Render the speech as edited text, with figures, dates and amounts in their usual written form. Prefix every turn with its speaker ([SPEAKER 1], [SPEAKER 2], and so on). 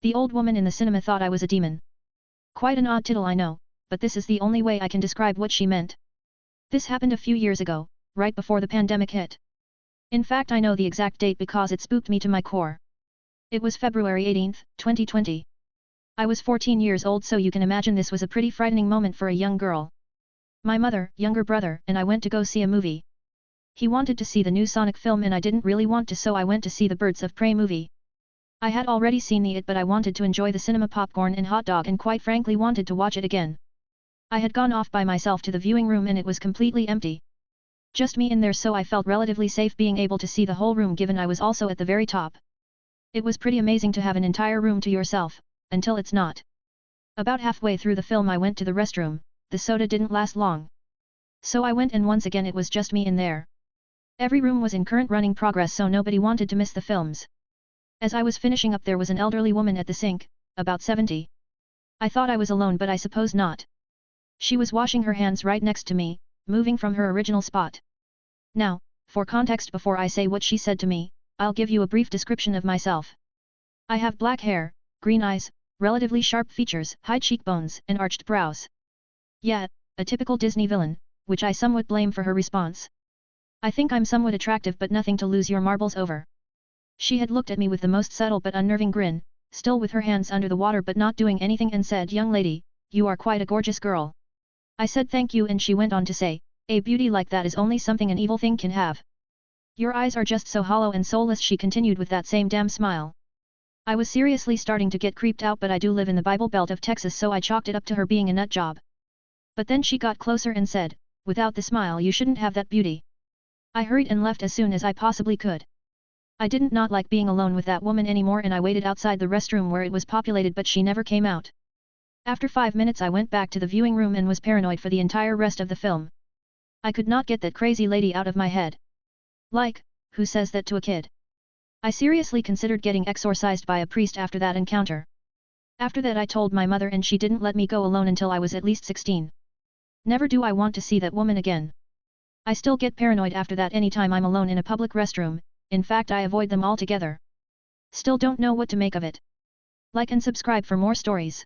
[SPEAKER 1] The old woman in the cinema thought I was a demon. Quite an odd title, I know, but this is the only way I can describe what she meant. This happened a few years ago, right before the pandemic hit. In fact, I know the exact date because it spooked me to my core. It was February 18, 2020. I was 14 years old, so you can imagine this was a pretty frightening moment for a young girl. My mother, younger brother, and I went to go see a movie. He wanted to see the new Sonic film and I didn't really want to, so I went to see the Birds of Prey movie. I had already seen it, but I wanted to enjoy the cinema popcorn and hot dog and quite frankly wanted to watch it again. I had gone off by myself to the viewing room and it was completely empty. Just me in there, so I felt relatively safe being able to see the whole room given I was also at the very top. It was pretty amazing to have an entire room to yourself, until it's not. About halfway through the film I went to the restroom. The soda didn't last long. So I went and once again it was just me in there. Every room was in current running progress, so nobody wanted to miss the films. As I was finishing up there was an elderly woman at the sink, about 70. I thought I was alone, but I suppose not. She was washing her hands right next to me, moving from her original spot. Now, for context before I say what she said to me, I'll give you a brief description of myself. I have black hair, green eyes, relatively sharp features, high cheekbones, and arched brows. Yeah, a typical Disney villain, which I somewhat blame for her response. I think I'm somewhat attractive, but nothing to lose your marbles over. She had looked at me with the most subtle but unnerving grin, still with her hands under the water but not doing anything, and said, "Young lady, you are quite a gorgeous girl." I said thank you and she went on to say, "A beauty like that is only something an evil thing can have. Your eyes are just so hollow and soulless," she continued with that same damn smile. I was seriously starting to get creeped out, but I do live in the Bible Belt of Texas, so I chalked it up to her being a nut job. But then she got closer and said, "Without the smile you shouldn't have that beauty." I hurried and left as soon as I possibly could. I didn't not like being alone with that woman anymore and I waited outside the restroom where it was populated, but she never came out. After 5 minutes I went back to the viewing room and was paranoid for the entire rest of the film. I could not get that crazy lady out of my head. Like, who says that to a kid? I seriously considered getting exorcised by a priest after that encounter. After that I told my mother and she didn't let me go alone until I was at least 16. Never do I want to see that woman again. I still get paranoid after that anytime I'm alone in a public restroom, in fact I avoid them altogether. Still don't know what to make of it. Like and subscribe for more stories.